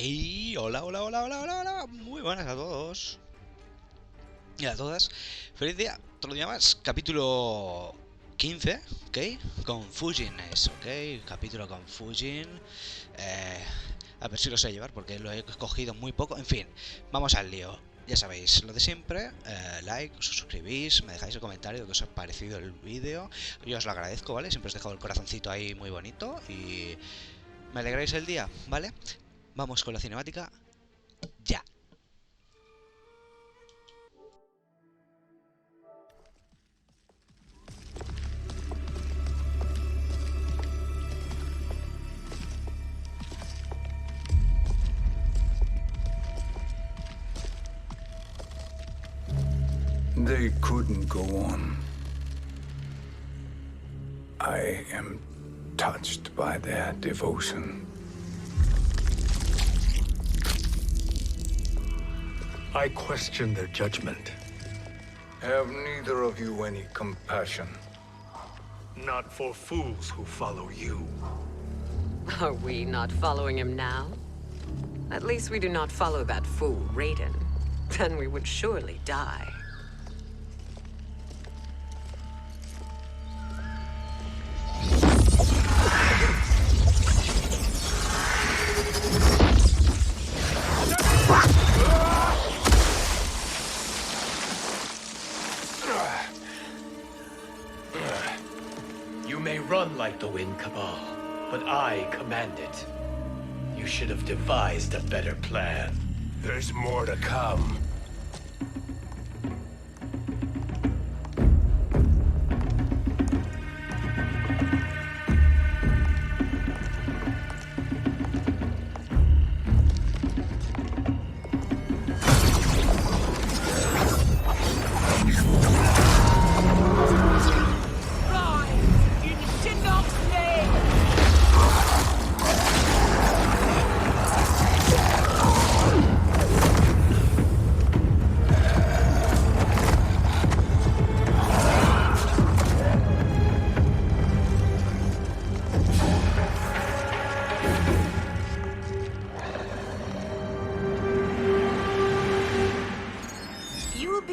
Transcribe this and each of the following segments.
Hey, hola, hola, hola, hola, hola, hola. Muy buenas a todos y a todas. Feliz día, otro día más. Capítulo 15, ¿ok? Con Fujin es, ¿ok? Capítulo con Fujin. A ver si lo sé llevar porque lo he cogido muy poco. En fin, vamos al lío. Ya sabéis, lo de siempre, like, os suscribís, me dejáis el comentario de que os ha parecido el vídeo. Yo os lo agradezco, ¿vale? Siempre os dejo el corazoncito ahí muy bonito y me alegráis el día, ¿vale? Vamos con la cinemática ya. They couldn't go on. I am touched by their devotion. I question their judgment. Have neither of you any compassion? Not for fools who follow you. Are we not following him now? At least we do not follow that fool, Raiden. Then we would surely die. You may run like the wind, Cabal, but I command it. You should have devised a better plan. There's more to come.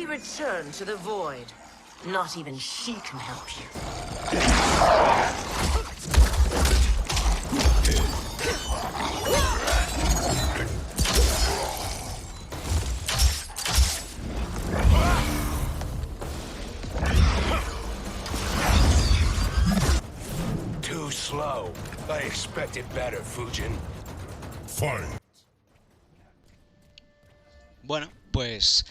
Return to the void. Not even she can help you. Too slow. I expected better, Fujin. Fine. Bueno, pues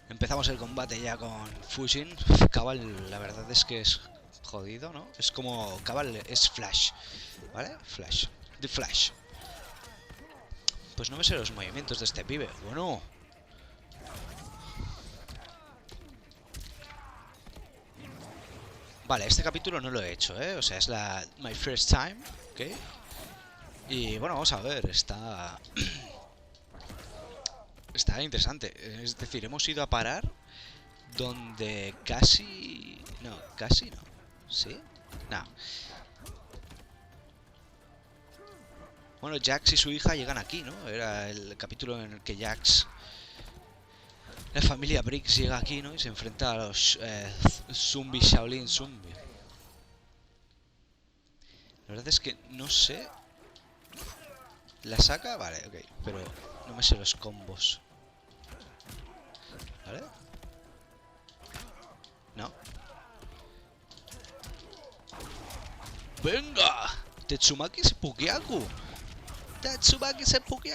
empezamos el combate ya con Fujin. Cabal, la verdad es que es jodido, ¿no? Es como... Cabal es Flash, ¿vale? Flash. The Flash. Pues no me sé los movimientos de este pibe. Bueno. Vale, este capítulo no lo he hecho, ¿eh? O sea, es la... My first time, ¿ok? Y bueno, vamos a ver, está... Está interesante. Es decir, hemos ido a parar donde casi... No, casi no. ¿Sí? No. Bueno, Jax y su hija llegan aquí, ¿no? Era el capítulo en el que Jax... La familia Briggs llega aquí, ¿no? Y se enfrenta a los Zumbi Shaolin Zumbi. La verdad es que no sé... ¿La saca? Vale, ok. Pero no me sé los combos. ¿Vale? No. ¡Venga! Tetsumaki Seppuku. Tetsumaki Seppuku.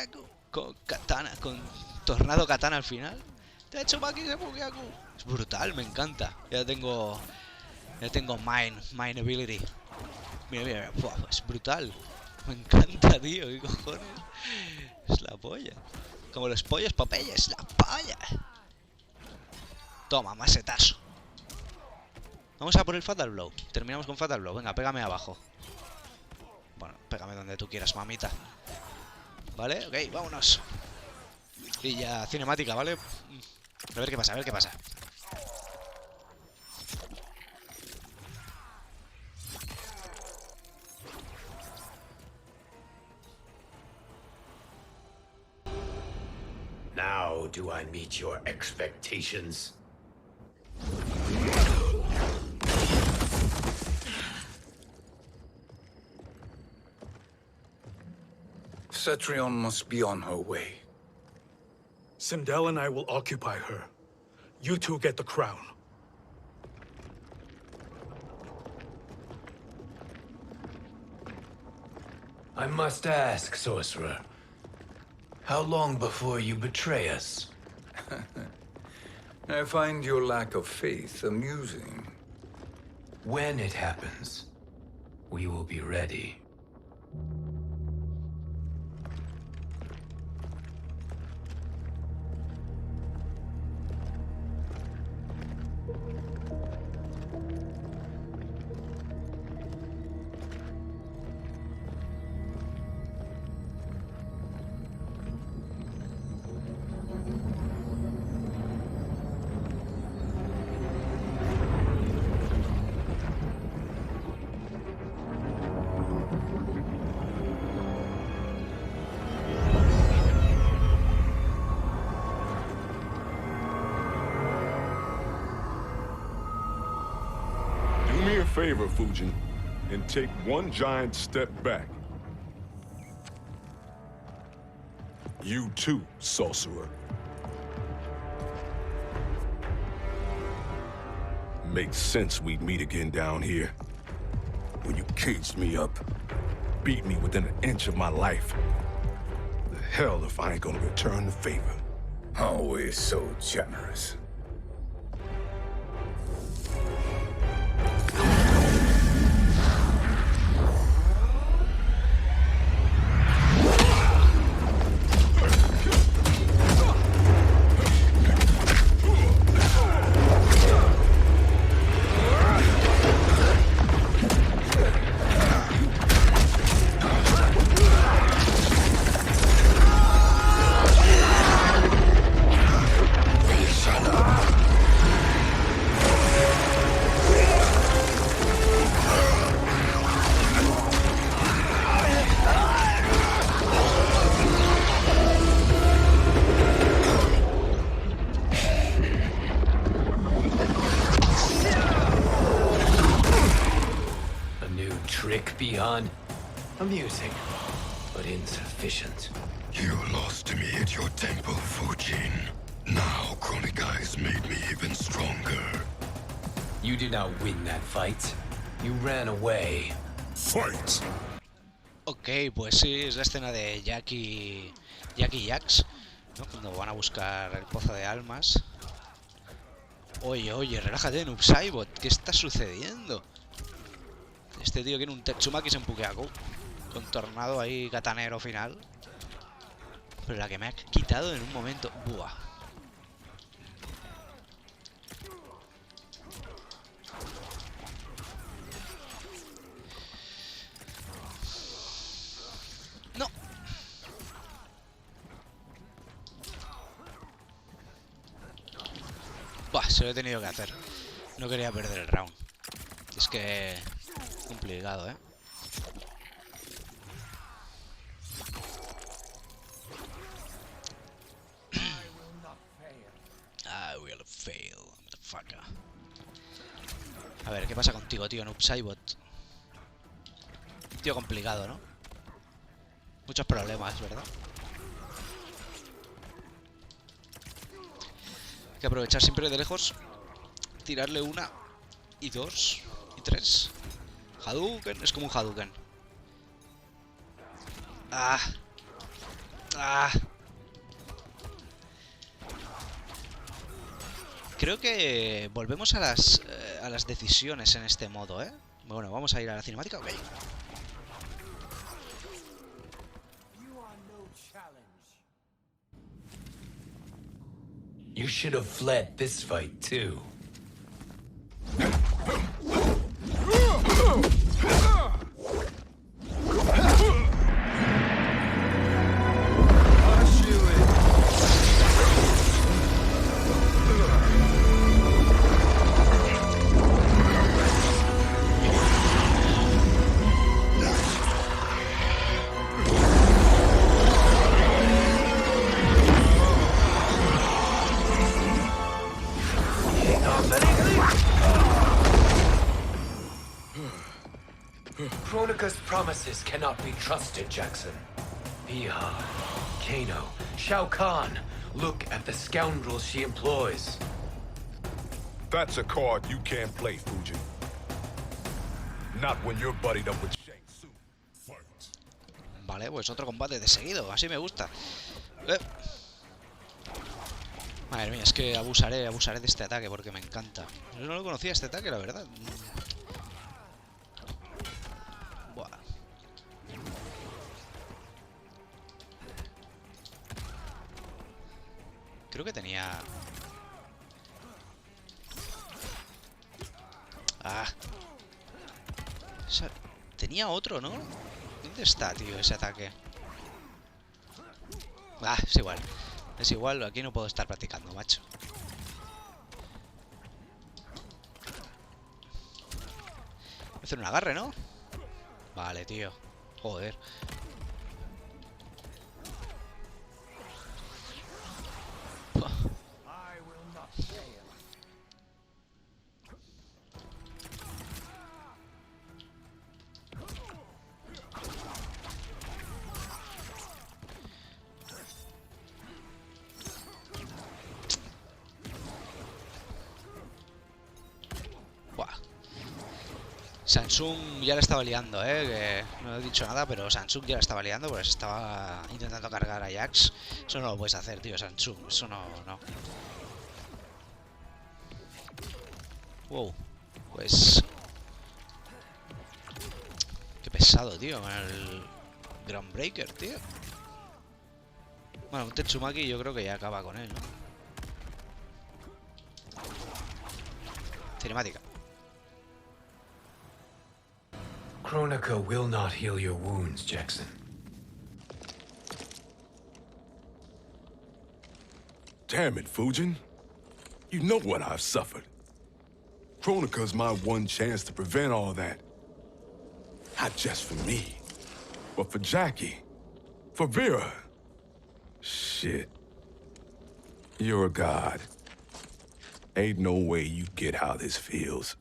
Con katana, con tornado katana al final. Tetsumaki Seppuku. Es brutal, me encanta. Ya tengo Mind Ability. Mira, mira, mira. Es brutal. Me encanta, tío. ¿Qué cojones? Es la polla. Como los pollos Popeye, es la polla. Toma, macetazo. Vamos a por el Fatal Blow. Terminamos con Fatal Blow. Venga, pégame abajo. Bueno, pégame donde tú quieras, mamita. Vale, ok, vámonos. Y ya, cinemática, ¿vale? A ver qué pasa, a ver qué pasa. Now do I meet your expectations? Cetrion must be on her way. Sindel and I will occupy her. You two get the crown. I must ask, sorcerer. How long before you betray us? I find your lack of faith amusing. When it happens, we will be ready. Do me a favor, Fujin, and take one giant step back. You too, sorcerer. Makes sense we'd meet again down here. When you caged me up, beat me within an inch of my life. The hell if I ain't gonna return the favor. Always so generous. Beyond amusing, but insufficient. You lost to me at your temple, Fujin. Now Chronic Eyes made me even stronger. You did not win that fight. You ran away. Fight! Ok, pues sí, es la escena de Jack y Jax, ¿no? Cuando van a buscar el pozo de almas. Oye, oye, relájate, Noob Saibot, ¿qué está sucediendo? Este tío quiere un Tetsumaki Senpukeaku con tornado ahí katanero final. Pero la que me ha quitado en un momento. Buah. No. Buah, se lo he tenido que hacer. No quería perder el round. Es que... complicado, ¿eh? I will fail, motherfucker. A ver, ¿qué pasa contigo, tío? Noob Saibot. Tío complicado, ¿no? Muchos problemas, ¿verdad? Hay que aprovechar siempre de lejos. Tirarle una y dos y tres. Hadouken, es como un Hadouken. Ah. Ah. Creo que volvemos a las decisiones en este modo, ¿eh? Bueno, vamos a ir a la cinemática, ok. You should have fled this fight too. promises cannot be trusted, Jackson. Biha, Kano, Shao Kahn. Look at the scoundrels she employs. That's a card you can't play, Fujin. Not when you're buddied up with Shang Tsung. Fight. Vale, pues otro combate de seguido, así me gusta. Madre mía, es que abusaré de este ataque porque me encanta. Yo no lo conocía este ataque, la verdad. Buah. Creo que tenía... Ah. Tenía otro, ¿no? ¿Dónde está, tío, ese ataque? Ah, es igual. Es igual, aquí no puedo estar practicando, macho. Voy a hacer un agarre, ¿no? Vale, tío. Joder. Samsung ya le estaba liando, que no he dicho nada, pero Samsung ya le estaba liando porque se estaba intentando cargar a Jax. Eso no lo puedes hacer, tío, Samsung. Eso no. Wow. Pues... Qué pesado, tío, con el Groundbreaker, tío. Bueno, un Tetsumaki yo creo que ya acaba con él, ¿no? Cinemática. Kronika will not heal your wounds, Jackson. Damn it, Fujin. You know what I've suffered. Kronika's my one chance to prevent all that. Not just for me, but for Jackie, for Vera. Shit. You're a god. Ain't no way you get how this feels.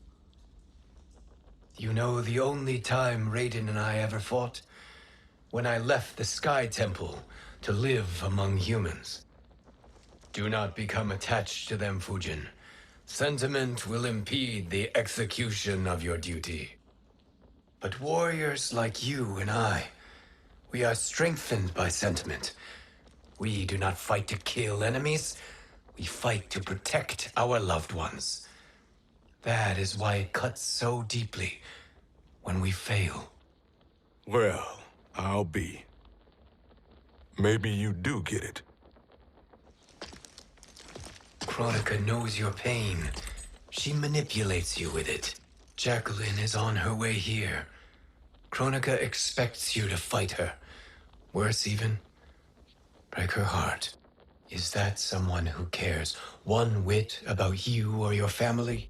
You know the only time Raiden and I ever fought? When I left the Sky Temple to live among humans. Do not become attached to them, Fujin. Sentiment will impede the execution of your duty. But warriors like you and I, we are strengthened by sentiment. We do not fight to kill enemies. We fight to protect our loved ones. That is why it cuts so deeply when we fail. Well, I'll be. Maybe you do get it. Kronika knows your pain. She manipulates you with it. Jacqueline is on her way here. Kronika expects you to fight her. Worse even, break her heart. Is that someone who cares one whit about you or your family?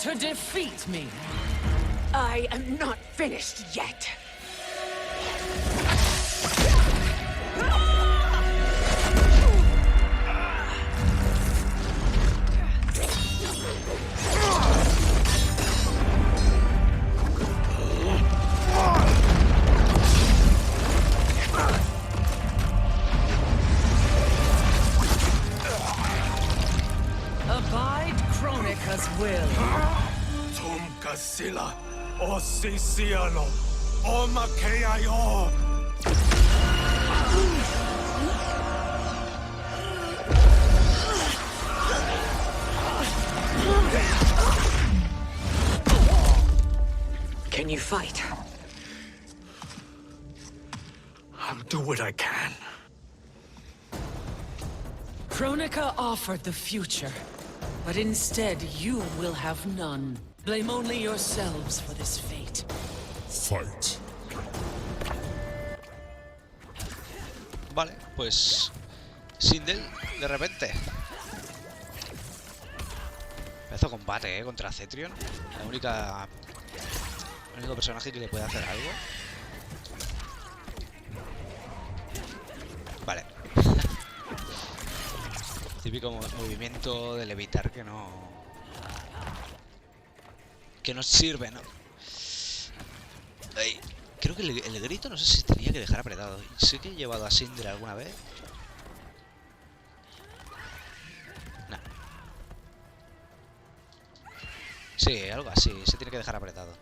To defeat me. I am not finished yet. Abide Kronika's will. Sila, o Siciano, o Makeayo. Can you fight? I'll do what I can. Kronika offered the future, but instead you will have none. Blame only yourselves for this fate. Fight. Vale, pues... Sindel, de repente. Pedazo de combate, contra Cetrion. El único personaje que le puede hacer algo. Vale. Típico movimiento de levitar que no sirve, ¿no? Ay, creo que el grito no sé si tenía que dejar apretado. Sí que he llevado a Sindel alguna vez. No. Sí, algo así. Se tiene que dejar apretado.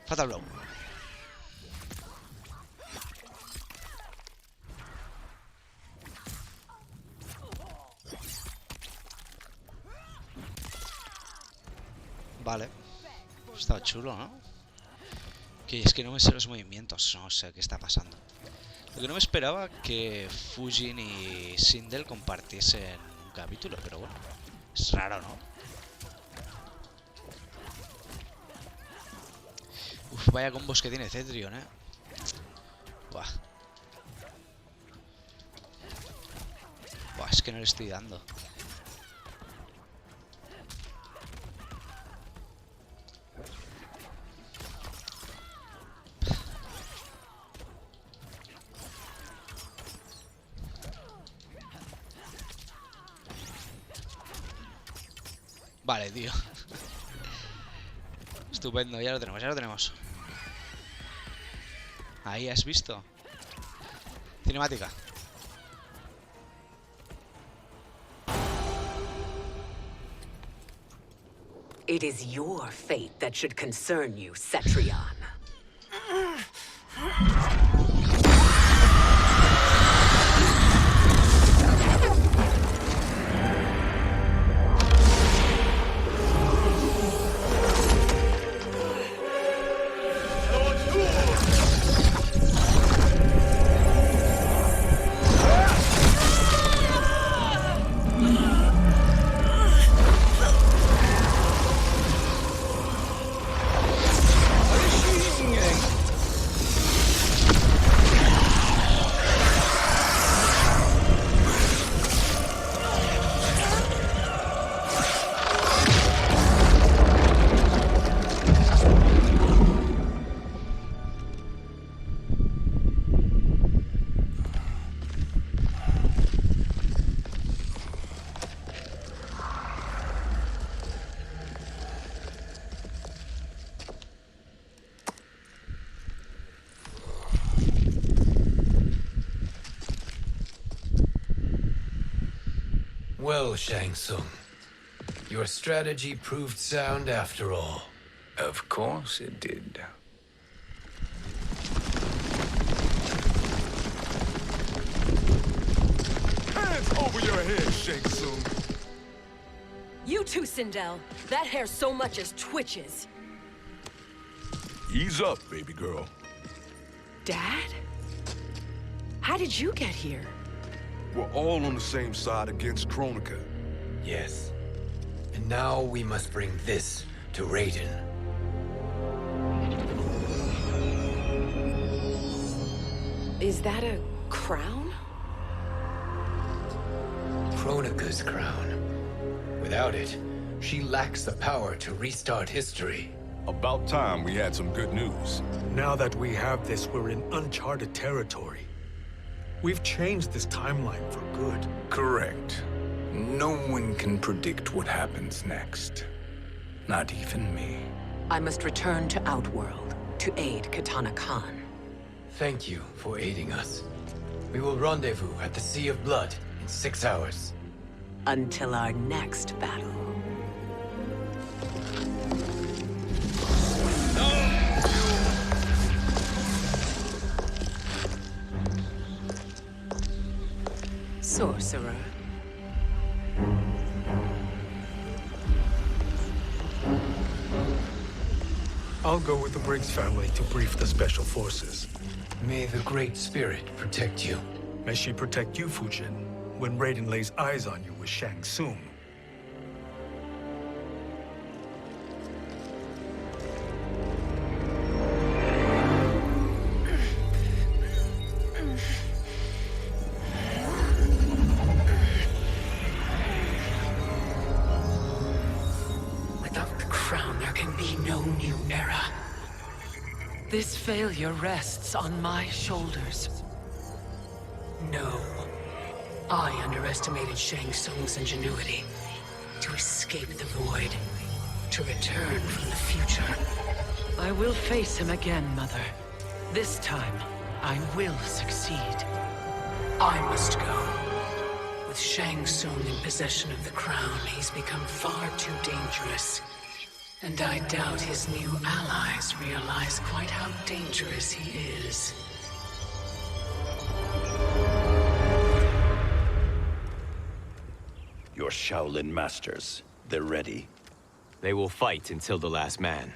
Fatal Blow. Vale. Estaba chulo, ¿no? Que es que no me sé los movimientos. No sé qué está pasando. Lo que no me esperaba que Fujin y Sindel compartiesen un capítulo, pero bueno. Es raro, ¿no? Uf, vaya combos que tiene Cetrion, ¿eh? Buah. Buah, es que no le estoy dando. Vale, tío. Estupendo, ya lo tenemos, ya lo tenemos. Ahí has visto. Cinemática. It is your fate that should concern you, Cetrion. Well, Shang Tsung, your strategy proved sound after all. Of course it did. Hands over your head, Shang Tsung. You too, Sindel. That hair so much as twitches. Ease up, baby girl. Dad? How did you get here? We're all on the same side against Kronika. Yes. And now we must bring this to Raiden. Is that a crown? Kronika's crown. Without it, she lacks the power to restart history. About time we had some good news. Now that we have this, we're in uncharted territory. We've changed this timeline for good. Correct. No one can predict what happens next. Not even me. I must return to Outworld to aid Katana Khan. Thank you for aiding us. We will rendezvous at the Sea of Blood in 6 hours. Until our next battle. sorcerer. I'll go with the Briggs family to brief the special forces. May the Great Spirit protect you. May she protect you, Fujin, when Raiden lays eyes on you with Shang Tsung. Without the crown, there can be no new era. This failure rests on my shoulders. No. I underestimated Shang Tsung's ingenuity. To escape the void. To return from the future. I will face him again, Mother. This time, I will succeed. I must go. With Shang Tsung in possession of the crown, he's become far too dangerous. And I doubt his new allies realize quite how dangerous he is. Your Shaolin masters, they're ready. They will fight until the last man.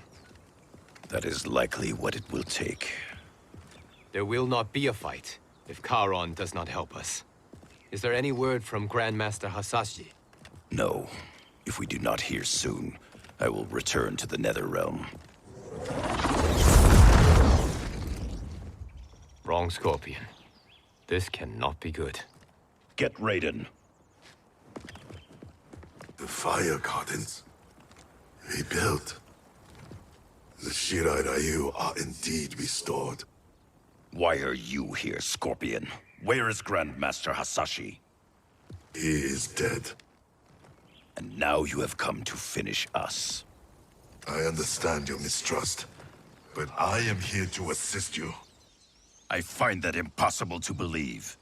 That is likely what it will take. There will not be a fight if Charon does not help us. Is there any word from Grandmaster Hasashi? No. If we do not hear soon, I will return to the Netherrealm. Wrong, Scorpion. This cannot be good. Get Raiden. The fire gardens. Rebuilt. The Shirai Ryu are indeed restored. Why are you here, Scorpion? Where is Grandmaster Hasashi? He is dead. And now you have come to finish us. I understand your mistrust, but I am here to assist you. I find that impossible to believe.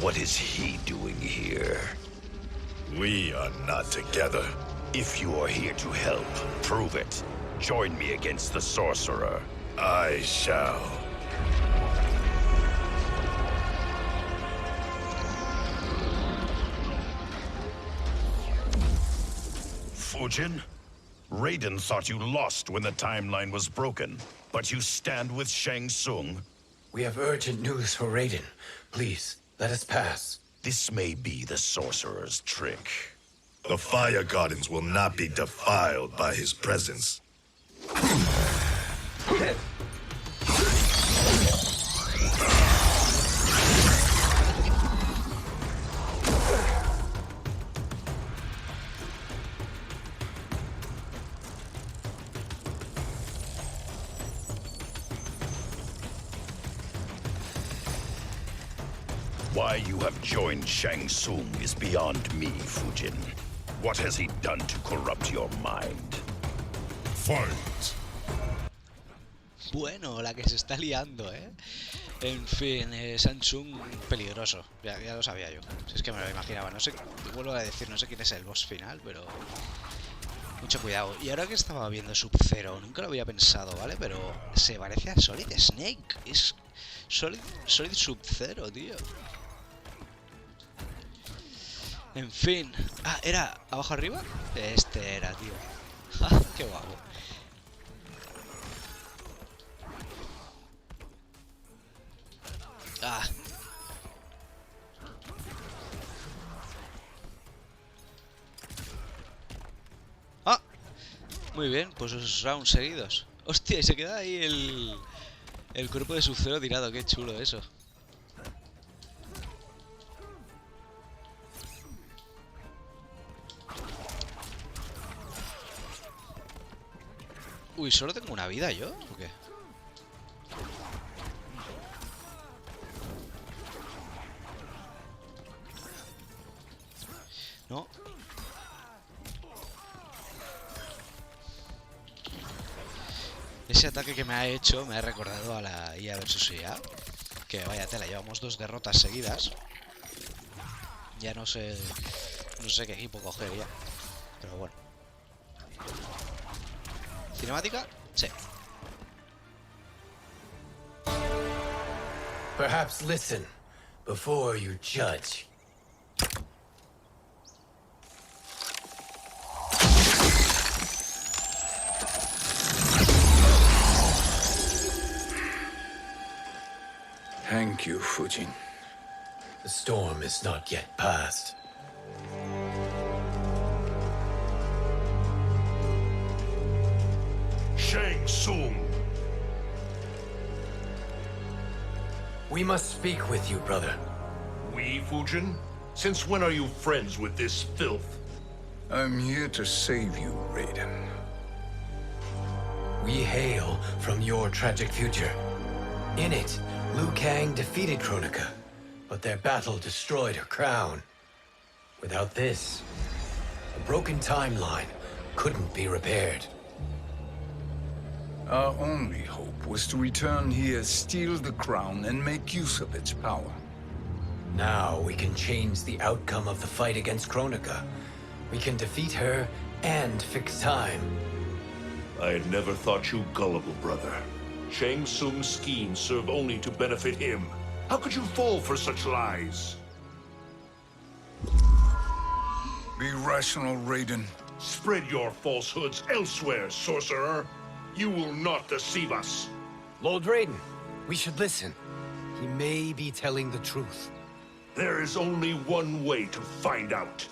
What is he doing here? We are not together. If you are here to help, prove it. Join me against the sorcerer. I shall. Fujin? Raiden thought you lost when the timeline was broken, but you stand with Shang Tsung. We have urgent news for Raiden. Please, let us pass. This may be the sorcerer's trick. The fire gardens will not be defiled by his presence. Why you have joined Shang Tsung is beyond me, Fujin. What has he done to corrupt your mind? Fight. Bueno, la que se está liando, ¿eh? En fin, Samsung peligroso. Ya lo sabía yo. Si es que me lo imaginaba. No sé, vuelvo a decir, no sé quién es el boss final, pero... mucho cuidado. Y ahora que estaba viendo Sub-Zero, nunca lo había pensado, ¿vale? Pero se parece a Solid Snake. Es Solid Sub-Zero, tío. En fin. Ah, ¿era abajo arriba? Este era, tío. Qué guapo. Ah. Ah. Muy bien, pues esos rounds seguidos. Hostia, y se queda ahí el cuerpo de Sub-Zero tirado. Qué chulo eso. Uy, ¿solo tengo una vida yo? ¿O qué? No. Ese ataque que me ha hecho me ha recordado a la IA versus IA. Que vaya tela, llevamos 2 derrotas seguidas. Ya no sé qué equipo coger ya. Pero bueno. ¿Cinemática? Sí. Perhaps listen before you judge. Thank you, Fujin. The storm is not yet past. Shang Tsung! We must speak with you, brother. We, Fujin? Since when are you friends with this filth? I'm here to save you, Raiden. We hail from your tragic future. In it, Liu Kang defeated Kronika, but their battle destroyed her crown. Without this, a broken timeline couldn't be repaired. Our only hope was to return here, steal the crown, and make use of its power. Now we can change the outcome of the fight against Kronika. We can defeat her and fix time. I had never thought you gullible, brother. Shang Tsung's schemes serve only to benefit him. How could you fall for such lies? Be rational, Raiden. Spread your falsehoods elsewhere, sorcerer. You will not deceive us. Lord Raiden, we should listen. He may be telling the truth. There is only one way to find out.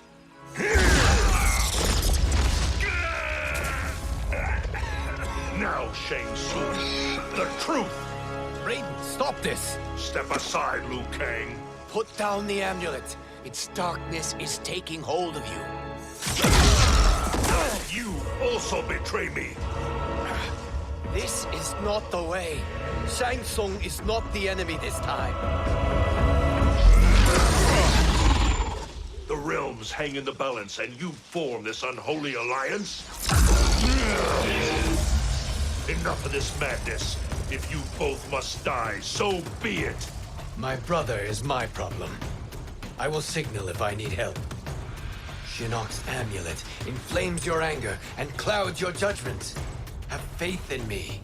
Now, Shang Tsung, the truth! Raiden, stop this! Step aside, Liu Kang. Put down the amulet. Its darkness is taking hold of you. You also betray me. This is not the way. Shang Tsung is not the enemy this time. The realms hang in the balance, and you form this unholy alliance? Enough of this madness. If you both must die, so be it. My brother is my problem. I will signal if I need help. Shinnok's amulet inflames your anger and clouds your judgment. Have faith in me.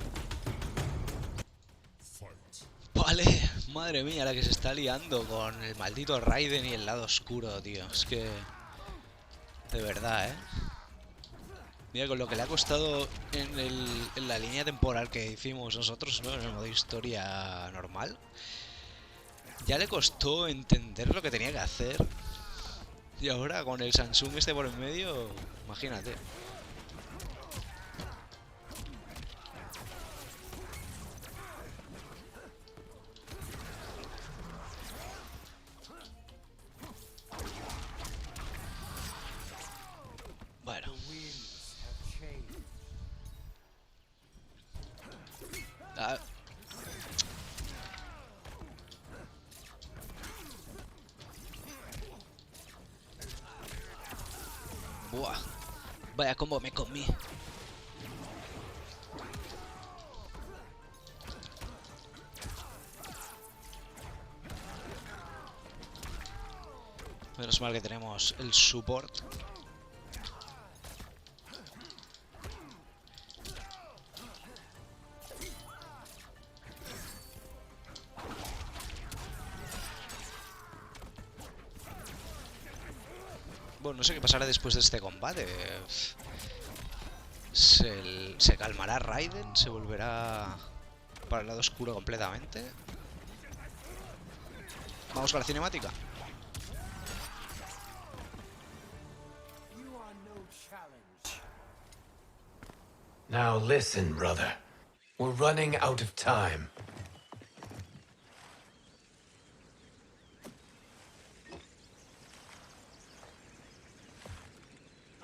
Vale, madre mía, la que se está liando con el maldito Raiden y el lado oscuro, tío. Es que... de verdad, ¿eh? Mira, con lo que le ha costado en la línea temporal que hicimos nosotros, ¿no? En el modo historia normal. Ya le costó entender lo que tenía que hacer. Y ahora con el Samsung este por en medio, imagínate. Bueno. Ah. Buah. Vaya combo me comí. Menos mal que tenemos el support. Bueno, no sé qué pasará después de este combate. ¿Se calmará Raiden? ¿Se volverá para el lado oscuro completamente? Vamos con la cinemática. Now listen, brother. We're running out of time.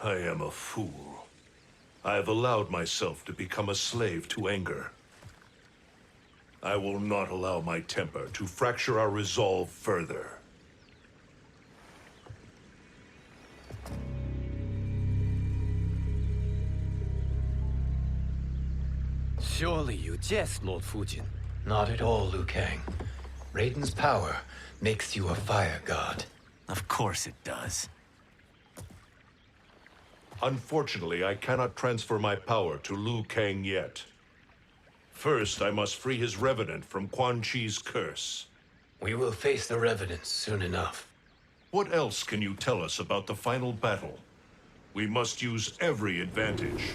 I am a fool. I have allowed myself to become a slave to anger. I will not allow my temper to fracture our resolve further. Surely you jest, Lord Fujin. Not at all, Liu Kang. Raiden's power makes you a fire god. Of course it does. Unfortunately, I cannot transfer my power to Liu Kang yet. First, I must free his revenant from Quan Chi's curse. We will face the revenants soon enough. What else can you tell us about the final battle? We must use every advantage.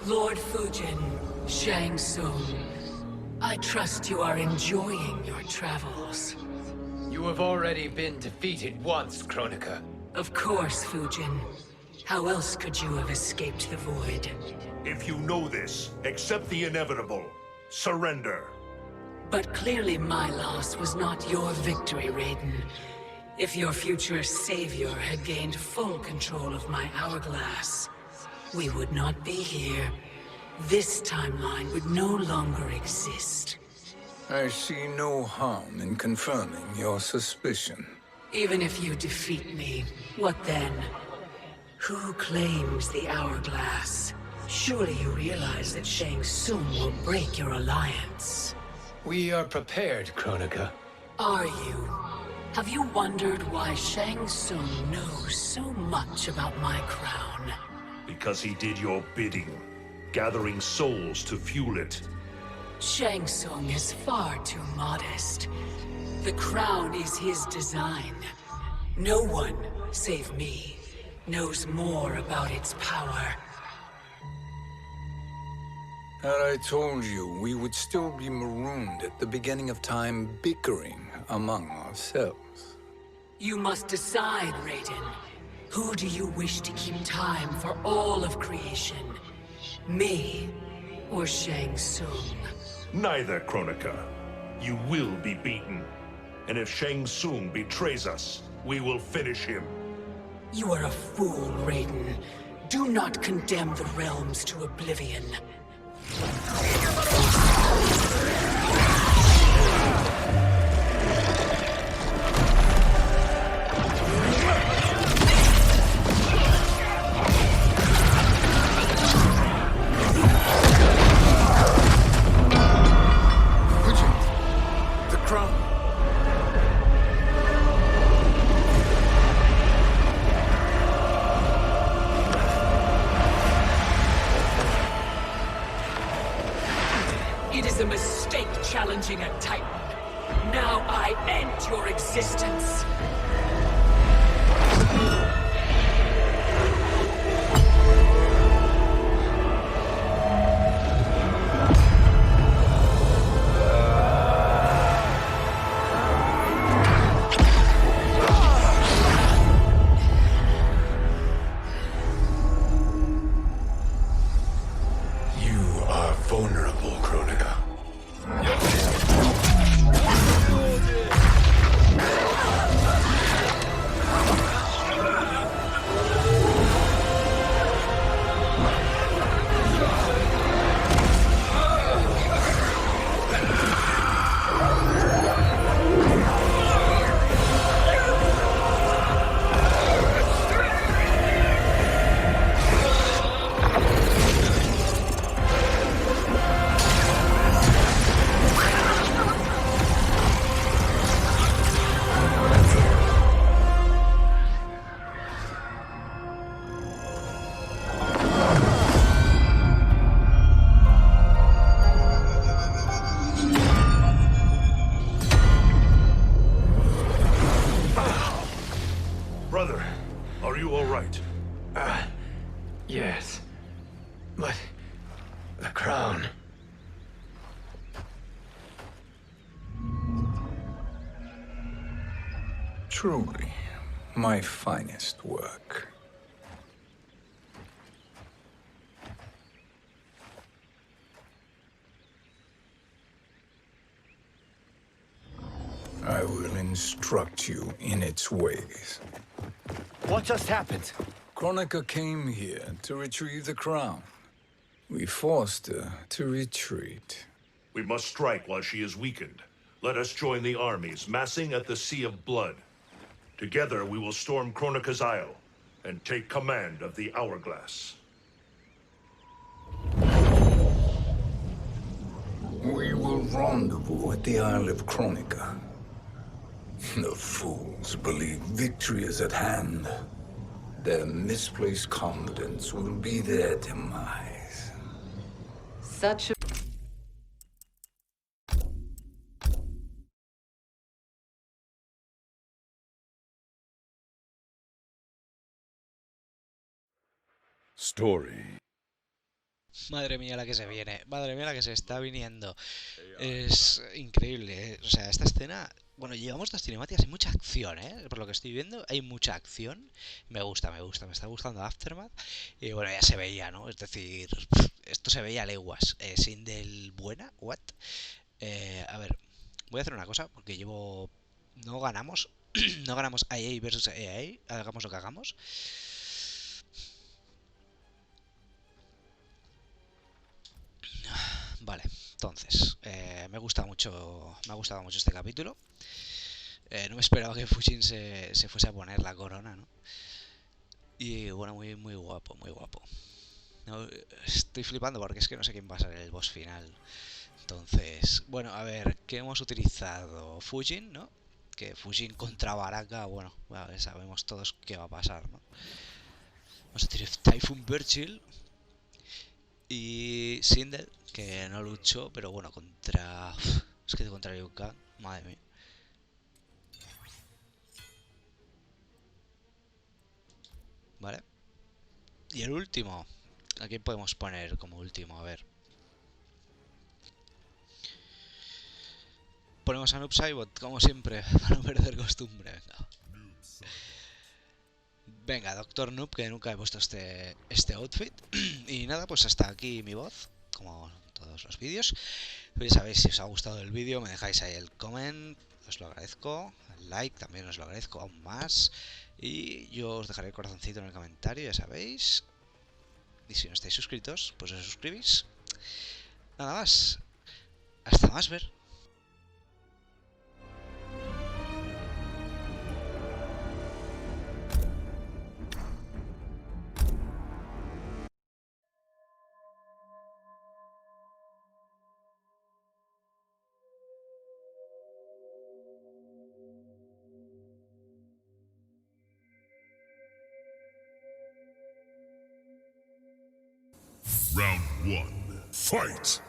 Lord Fujin, Shang Tsung, I trust you are enjoying your travels. You have already been defeated once, Kronika. Of course, Fujin. How else could you have escaped the void? If you know this, accept the inevitable. Surrender. But clearly my loss was not your victory, Raiden. If your future savior had gained full control of my hourglass, we would not be here. This timeline would no longer exist. I see no harm in confirming your suspicion. Even if you defeat me, what then? Who claims the hourglass? Surely you realize that Shang Tsung will break your alliance. We are prepared, Kronika. Are you? Have you wondered why Shang Tsung knows so much about my crown? Because he did your bidding, gathering souls to fuel it. Shang Tsung is far too modest. The crown is his design. No one, save me, knows more about its power. Had I told you, we would still be marooned at the beginning of time, bickering among ourselves. You must decide, Raiden. Who do you wish to keep time for all of creation? Me or Shang Tsung? Neither, Kronika. You will be beaten. And if Shang Tsung betrays us, we will finish him. You are a fool, Raiden. Do not condemn the realms to oblivion. It is a mistake challenging a Titan. Now I end your existence. You are vulnerable, Kronika. Brother, are you all right? Yes. But the crown. Truly, my finest work. I will instruct you in its ways. What just happened? Chronica came here to retrieve the crown. We forced her to retreat. We must strike while she is weakened. Let us join the armies, massing at the Sea of Blood. Together we will storm Chronica's Isle and take command of the Hourglass. We will rendezvous at the Isle of Chronica. The fools believe victory is at hand. Their misplaced confidence will be their demise. Such a... Story. Madre mía la que se viene, madre mía la que se está viniendo. Es increíble, ¿eh? O sea, esta escena... Bueno, llevamos 2 cinemáticas y mucha acción, ¿eh? Por lo que estoy viendo, hay mucha acción. Me gusta, me está gustando Aftermath. Y bueno, ya se veía, ¿no? Es decir, esto se veía a leguas. Sindel buena, what? A ver, voy a hacer una cosa, porque llevo... No ganamos, no ganamos IA versus IA, hagamos lo que hagamos. Vale, entonces, me ha gustado mucho este capítulo. No me esperaba que Fujin se fuese a poner la corona, ¿no? Y bueno, muy, muy guapo, muy guapo. No, estoy flipando porque es que no sé quién va a ser el boss final. Entonces, bueno, a ver, ¿qué hemos utilizado? Fujin, ¿no? Que Fujin contra Baraka, bueno, vale, sabemos todos qué va a pasar, ¿no? Vamos a utilizar Typhoon Birchill y Sindel, que no luchó, pero bueno, contra... Es que contra Liu Kang, madre mía. Vale. Y el último. ¿A quién podemos poner como último? A ver. Ponemos a Noob Saibot, como siempre, para no perder costumbre. Venga. Venga, Doctor Noob, que nunca he puesto este outfit. Y nada, pues hasta aquí mi voz, como todos los vídeos. Ya sabéis, si os ha gustado el vídeo, me dejáis ahí el comment, os lo agradezco. El like también os lo agradezco aún más. Y yo os dejaré el corazoncito en el comentario, ya sabéis. Y si no estáis suscritos, pues os suscribís. Nada más. Hasta más ver. Round 1. Fight!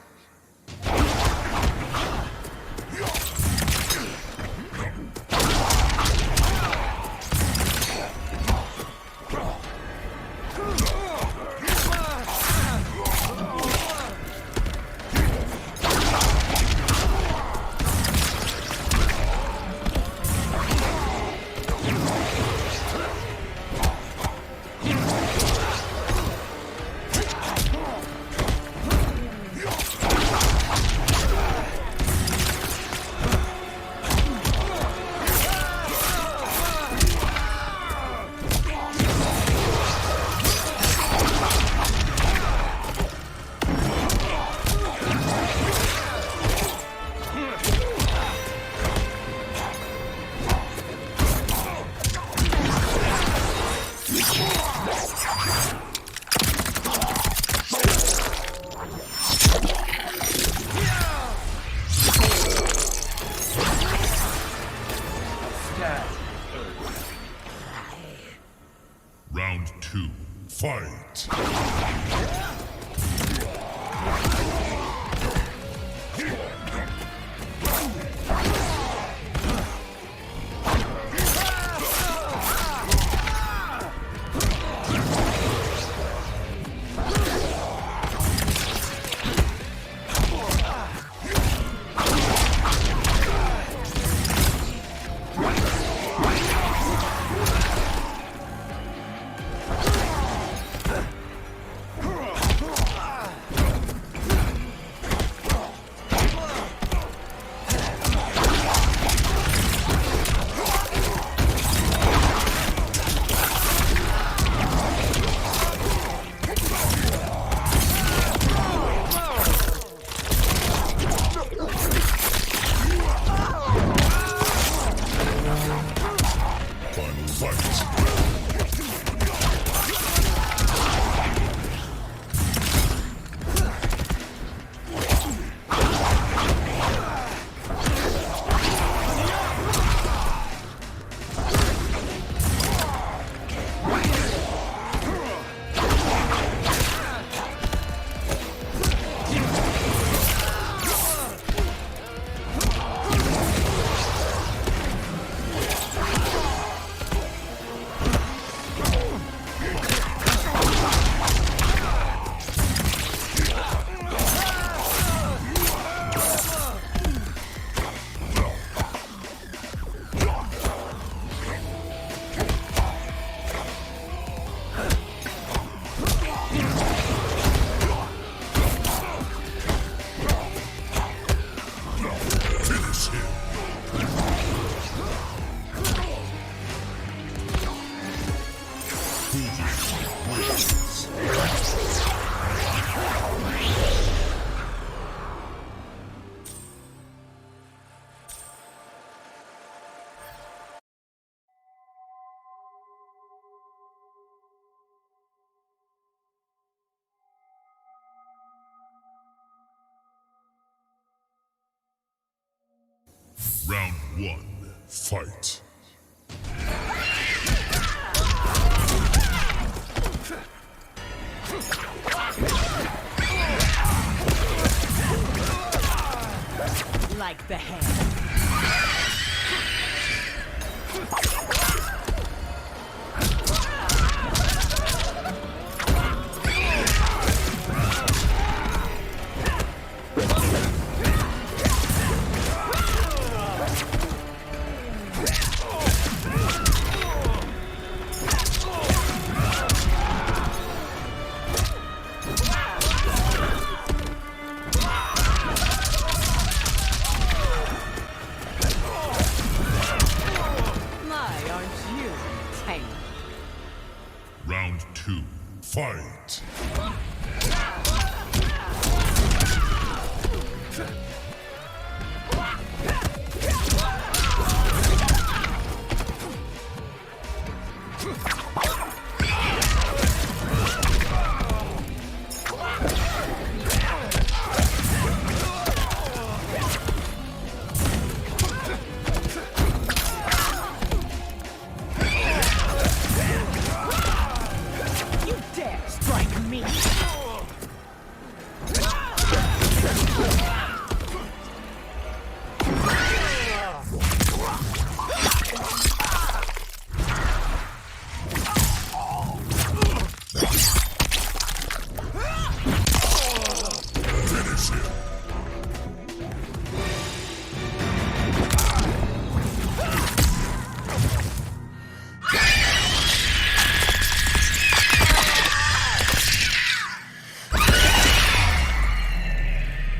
Round 1, fight. Like the hand. Round 2, fight.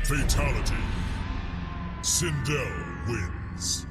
Fatality. Sindel wins.